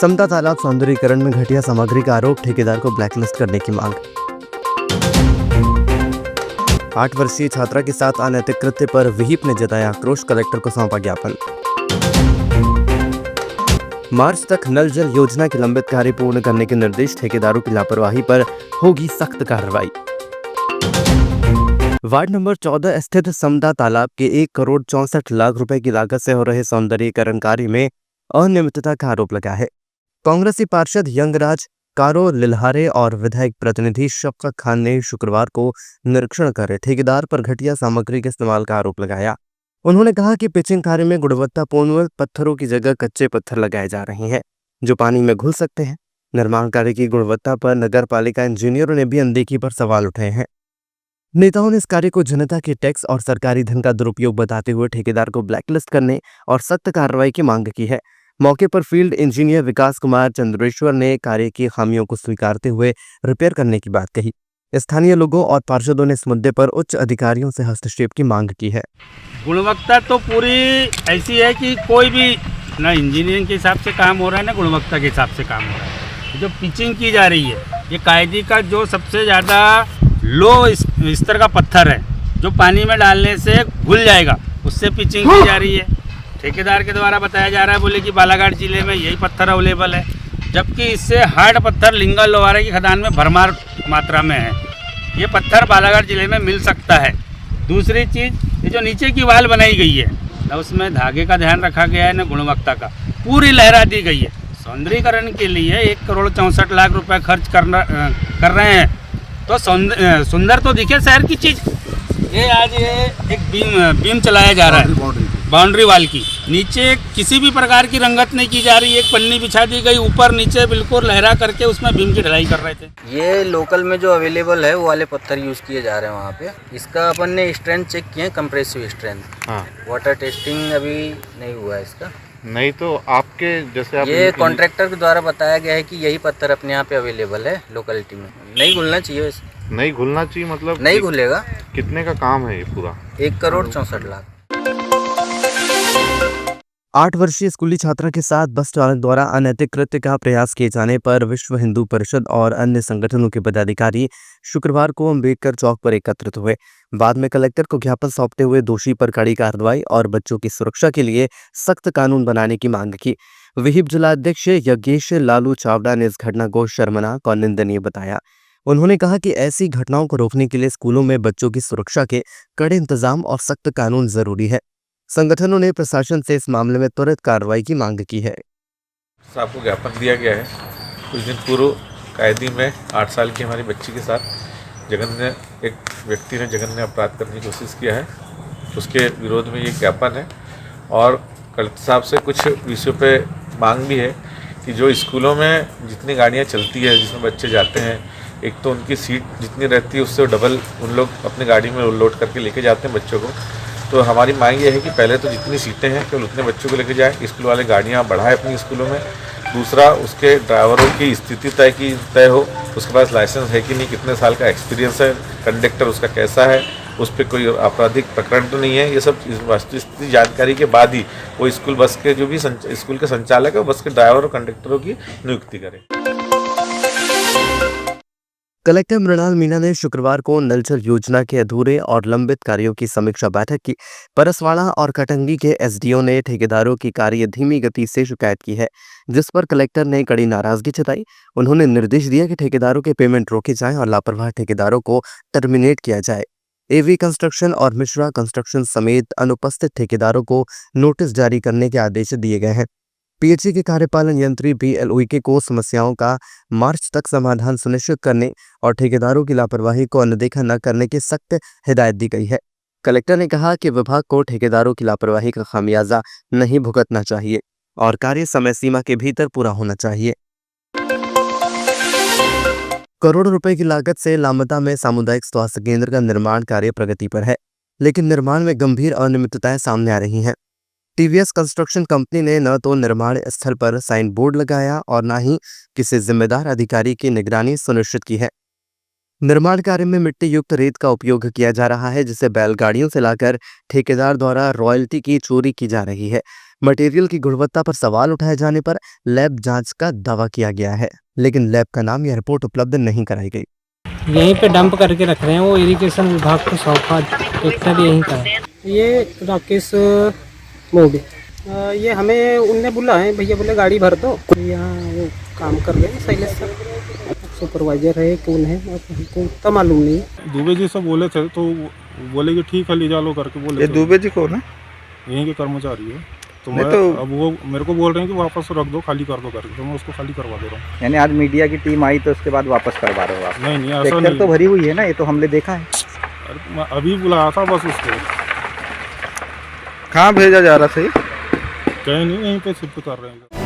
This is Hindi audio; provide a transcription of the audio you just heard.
समता तालाब सौंदर्यीकरण में घटिया सामग्री का आरोप, ठेकेदार को ब्लैकलिस्ट करने की मांग। 8 वर्षीय छात्रा के साथ अनैतिक कृत्य पर विहिप ने जताया आक्रोश, कलेक्टर को सौंपा ज्ञापन। मार्च तक नल जल योजना के लंबित कार्य पूर्ण करने के निर्देश, ठेकेदारों की लापरवाही पर होगी सख्त कार्रवाई। वार्ड नंबर 14 स्थित समता तालाब के 1,64,00,000 रुपए की लागत से हो रहे सौंदर्यीकरण कार्य में अनियमितता का आरोप लगा है। कांग्रेसी पार्षद यंगराज कारो लिल्हारे और विधायक प्रतिनिधि शफकत खान ने शुक्रवार को निरीक्षण कर ठेकेदार पर घटिया सामग्री के इस्तेमाल का आरोप लगाया। उन्होंने कहा कि पिचिंग कार्य में गुणवत्तापूर्ण पत्थरों की जगह कच्चे पत्थर लगाए जा रहे हैं जो पानी में घुल सकते हैं। निर्माण कार्य की गुणवत्ता पर नगर पालिका इंजीनियरों ने भी अनदेखी पर सवाल उठाए हैं। नेताओं ने इस कार्य को जनता के टैक्स और सरकारी धन का दुरुपयोग बताते हुए ठेकेदार को ब्लैकलिस्ट करने और सख्त कार्रवाई की मांग की है। मौके पर फील्ड इंजीनियर विकास कुमार चंद्रेश्वर ने कार्य की खामियों को स्वीकारते हुए रिपेयर करने की बात कही। स्थानीय लोगों और पार्षदों ने इस मुद्दे पर उच्च अधिकारियों से हस्तक्षेप की मांग की है। गुणवत्ता तो पूरी ऐसी है कि कोई भी ना इंजीनियरिंग के हिसाब से काम हो रहा है ना गुणवत्ता के हिसाब से काम हो रहा है। जो पिचिंग की जा रही है ये कायदे का जो सबसे ज़्यादा लो स्तर का पत्थर है जो पानी में डालने से घुल जाएगा, उससे पिचिंग की जा रही है। ठेकेदार के द्वारा बताया जा रहा है, बोले कि बालाघाट जिले में यही पत्थर अवेलेबल है, जबकि इससे हार्ड पत्थर लिंगल लोहारे की खदान में भरमार मात्रा में है। ये पत्थर बालाघाट जिले में मिल सकता है। दूसरी चीज़, ये जो नीचे की वाल बनाई गई है न उसमें धागे का ध्यान रखा गया है न गुणवत्ता का, पूरी लहरा दी गई है। सौंदर्यीकरण के लिए 1,64,00,000 रुपये खर्च कर रहे हैं तो सुंदर तो दिखे शहर की चीज़। ये आज एक बीम चलाया जा रहा है बाउंड्री वाल की, नीचे किसी भी प्रकार की रंगत नहीं की जा रही, एक पन्नी बिछा दी गई, ऊपर नीचे बिल्कुल लहरा करके उसमें बीम की ढलाई कर रहे थे। ये लोकल में जो अवेलेबल है वो वाले पत्थर यूज़ किए जा रहे हैं वहाँ पे। इसका अपन ने स्ट्रेंथ चेक किए हैं, कंप्रेसिव स्ट्रेंथ। हाँ, वाटर टेस्टिंग अभी नहीं हुआ है इसका। नहीं तो आपके जैसे आप ये कॉन्ट्रैक्टर के द्वारा बताया गया है कि यही पत्थर अपने यहाँ पे अवेलेबल है लोकेलिटी में। नहीं घुलना चाहिए वैसे। नहीं घुलना चाहिए मतलब नहीं घुलेगा। कितने का काम है ये पूरा? 1,64,00,000। 8 वर्षीय स्कूली छात्रा के साथ बस चालक द्वारा अनैतिक कृत्य का प्रयास किए जाने पर विश्व हिंदू परिषद और अन्य संगठनों के पदाधिकारी शुक्रवार को अम्बेडकर चौक पर एकत्रित हुए। बाद में कलेक्टर को ज्ञापन सौंपते हुए दोषी पर कड़ी कार्रवाई और बच्चों की सुरक्षा के लिए सख्त कानून बनाने की मांग की। विहिप जिलाध्यक्ष यज्ञेश लालू चावड़ा ने इस घटना को शर्मनाक और निंदनीय बताया। उन्होंने कहा कि ऐसी घटनाओं को रोकने के लिए स्कूलों में बच्चों की सुरक्षा के कड़े इंतजाम और सख्त कानून जरूरी है। संगठनों ने प्रशासन से इस मामले में त्वरित कार्रवाई की मांग की है। आपको ज्ञापन दिया गया है। कुछ दिन पूर्व कायदी में 8 साल की हमारी बच्ची के साथ एक व्यक्ति ने जघन्य अपराध करने की कोशिश किया है, उसके विरोध में ये ज्ञापन है। और कलेक्टर साहब से कुछ विषयों पे मांग भी है कि जो स्कूलों में जितनी गाड़ियाँ चलती है जिसमें बच्चे जाते हैं, एक तो उनकी सीट जितनी रहती है उससे डबल उन लोग अपनी गाड़ी में लोड करके लेके जाते हैं बच्चों को। तो हमारी मांग ये है कि पहले तो जितनी सीटें हैं केवल उतने बच्चों को लेके जाए, स्कूल वाले गाड़ियाँ बढ़ाएं अपनी स्कूलों में। दूसरा, उसके ड्राइवरों की स्थिति तय हो, उसके पास लाइसेंस है कि नहीं, कितने साल का एक्सपीरियंस है, कंडक्टर उसका कैसा है, उस पर कोई आपराधिक प्रकरण तो नहीं है। ये सब वस्तुस्थिति जानकारी के बाद ही वो स्कूल बस के जो भी स्कूल के संचालक है बस के ड्राइवर और कंडक्टरों की नियुक्ति करें। कलेक्टर मृणाल मीणा ने शुक्रवार को नल जल योजना के अधूरे और लंबित कार्यों की समीक्षा बैठक की। परसवाड़ा और कटंगी के एसडीओ ने ठेकेदारों की कार्य धीमी गति से शिकायत की है, जिस पर कलेक्टर ने कड़ी नाराजगी जताई। उन्होंने निर्देश दिया कि ठेकेदारों के पेमेंट रोके जाएं और लापरवाह ठेकेदारों को टर्मिनेट किया जाए। एवी कंस्ट्रक्शन और मिश्रा कंस्ट्रक्शन समेत अनुपस्थित ठेकेदारों को नोटिस जारी करने के आदेश दिए गए हैं। पीएचई के कार्यपालन यंत्री BLOK को समस्याओं का मार्च तक समाधान सुनिश्चित करने और ठेकेदारों की लापरवाही को अनदेखा न करने की सख्त हिदायत दी गई है। कलेक्टर ने कहा कि विभाग को ठेकेदारों की लापरवाही का खामियाजा नहीं भुगतना चाहिए और कार्य समय सीमा के भीतर पूरा होना चाहिए। करोड़ों रुपए की लागत से लामता में सामुदायिक स्वास्थ्य केंद्र का निर्माण कार्य प्रगति पर है, लेकिन निर्माण में गंभीर अनियमितताएं सामने आ रही हैं। TVS कंस्ट्रक्शन कंपनी ने न तो निर्माण स्थल पर साइन बोर्ड लगाया और न ही किसी जिम्मेदार अधिकारी की निगरानी सुनिश्चित की है। निर्माण कार्य में मिट्टी युक्त रेत का उपयोग किया जा रहा है, जिसे बैलगाड़ियों से लाकर ठेकेदार द्वारा रॉयल्टी की चोरी की जा रही है। मटेरियल की गुणवत्ता पर सवाल उठाए जाने पर लैब जांच का दावा किया गया है, लेकिन लैब का नाम या रिपोर्ट उपलब्ध नहीं कराई गई। यहीं पे डंप करके रख रहे हैं, वो इरिगेशन विभाग को सौंपा, ट्रैक्टर यहीं का है। ये राकेश मोदी, ये हमें उनने बोला है, भैया बोले गाड़ी भर दो, यहाँ वो काम कर रहे हैं शैलेश सर, सुपरवाइजर है कौन है हमको उतना मालूम नहीं है। दुबे जी से बोले थे तो बोले कि ठीक है ले जा लो करके बोले। ये दुबे जी कौन है? यहीं के कर्मचारी है। तो नहीं मैं तो- अब वो मेरे को बोल रहे हैं कि वापस रख दो, खाली कर दो करके, तो मैं उसको खाली करवा दे रहा हूँ। यानी आज मीडिया की टीम आई तो उसके बाद वापस करवा रहे हो आप? नहीं नहीं ऐसा ट्रैक्टर नहीं तो भरी हुई है ना, ये तो हमने देखा है। अरे, मैं अभी बुलाया था बस उसको, कहाँ भेजा जा रहा सही? कहीं नहीं, यहीं पे शिफ्ट कर रहे हैं।